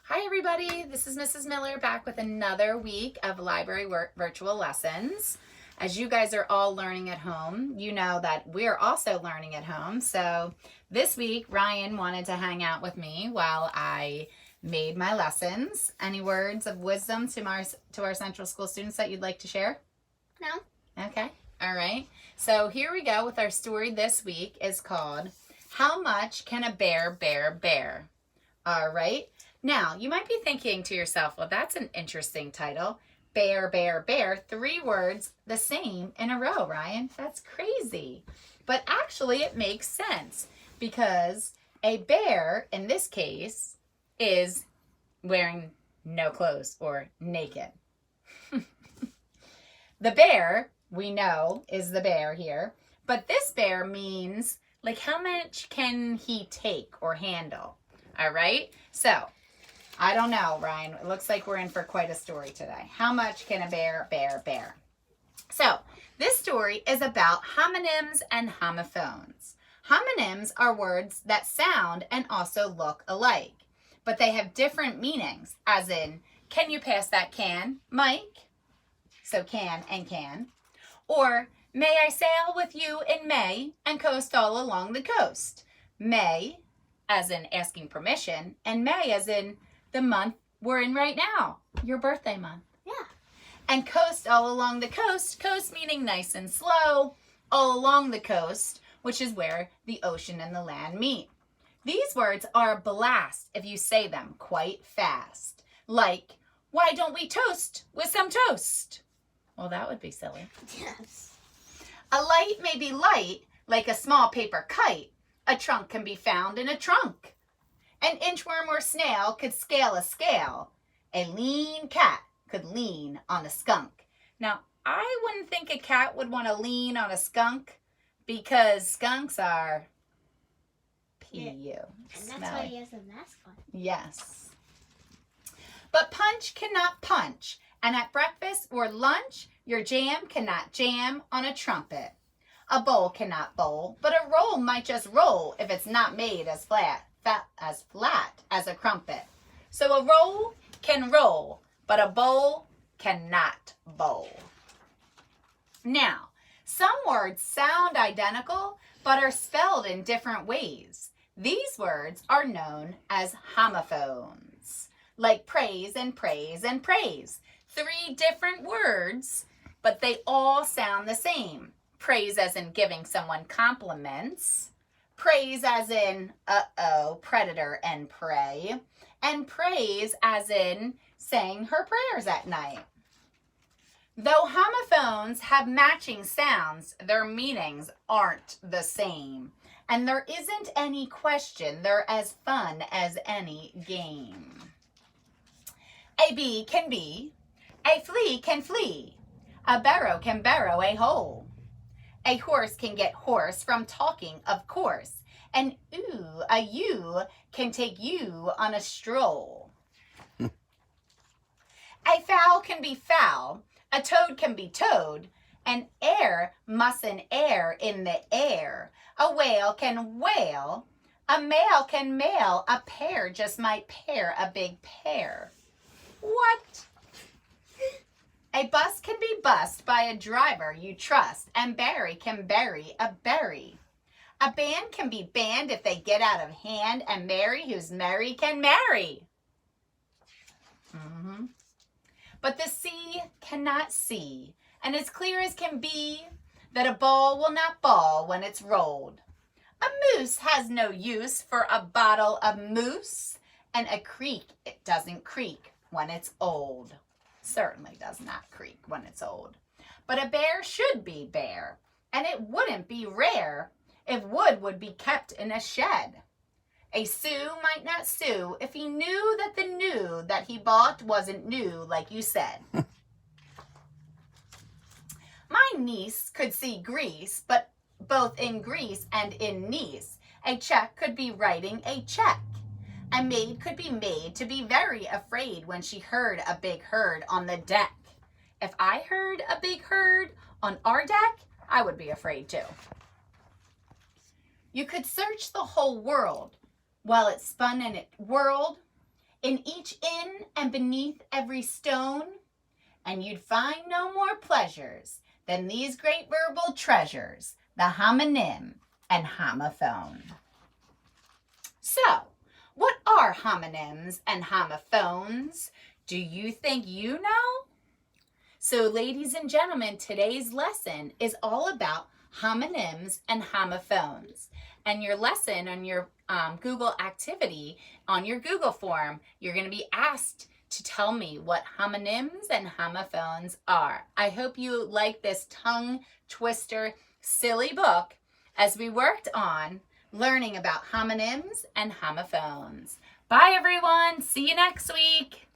Hi everybody, this is Mrs. Miller back with another week of library virtual lessons. As you guys are all learning at home, you know that we're also learning at home. So this week, Ryan wanted to hang out with me while I made my lessons. Any words of wisdom to our Central School students that you'd like to share? No. Okay, all right. So here we go with our story this week is called, How Much Can a Bear Bear? All right. Now, you might be thinking to yourself, well, that's an interesting title. Bear, bear, bear. 3 words the same in a row, Ryan. That's crazy. But actually, it makes sense because a bear, in this case, is wearing no clothes or naked. The bear, we know, is the bear here. But this bear means, like, how much can he take or handle? All right? So, I don't know, Ryan. It looks like we're in for quite a story today. How much can a bear bear? So, this story is about homonyms and homophones. Homonyms are words that sound and also look alike, but they have different meanings, as in, can you pass that can, Mike? So can and can. Or, may I sail with you in May and coast all along the coast? May, as in asking permission, and May as in the month we're in right now, your birthday month. Yeah. And coast all along the coast, coast meaning nice and slow, all along the coast, which is where the ocean and the land meet. These words are a blast if you say them quite fast. Like, why don't we toast with some toast? Well, that would be silly. Yes. A light may be light, like a small paper kite. A trunk can be found in a trunk. An inchworm or snail could scale a scale. A lean cat could lean on a skunk. Now, I wouldn't think a cat would want to lean on a skunk because skunks are PU. And that's why he has a mask on. Yes. But punch cannot punch. And at breakfast or lunch, your jam cannot jam on a trumpet. A bowl cannot bowl, but a roll might just roll if it's not made as flat as a crumpet. So a roll can roll, but a bowl cannot bowl. Now, some words sound identical, but are spelled in different ways. These words are known as homophones, like praise and praise and praise. 3 different words, but they all sound the same. Praise as in giving someone compliments. Praise as in, predator and prey. And praise as in saying her prayers at night. Though homophones have matching sounds, their meanings aren't the same. And there isn't any question they're as fun as any game. A bee can be. A flea can flee. A barrow can barrow a hole. A horse can get hoarse from talking, of course. And a you can take you on a stroll. A fowl can be foul. A toad can be toad. An air mustn't air in the air. A whale can wail. A male can mail. A pear just might pear a big pear. What? A bus can be bussed by a driver you trust, and Barry can bury a berry. A band can be banned if they get out of hand, and Mary, who's merry, can marry. But the sea cannot see, and as clear as can be, that a ball will not ball when it's rolled. A moose has no use for a bottle of mousse, and a creek, it doesn't creak when it's old. Certainly does not creak when it's old. But a bear should be bare, and it wouldn't be rare if wood would be kept in a shed. A Sioux might not sue if he knew that the new that he bought wasn't new, like you said. My niece could see Greece, but both in Greece and in Nice, a check could be writing a check. A maid could be made to be very afraid when she heard a big herd on the deck. If I heard a big herd on our deck, I would be afraid too. You could search the whole world while it spun and it whirled. in each inn and beneath every stone, and you'd find no more pleasures than these great verbal treasures, the homonym and homophone. So, what are homonyms and homophones? Do you think you know? So, ladies and gentlemen, today's lesson is all about homonyms and homophones. And your lesson on your Google activity, on your Google form, you're going to be asked to tell me what homonyms and homophones are. I hope you like this tongue twister, silly book as we worked on learning about homonyms and homophones. Bye, everyone. See you next week.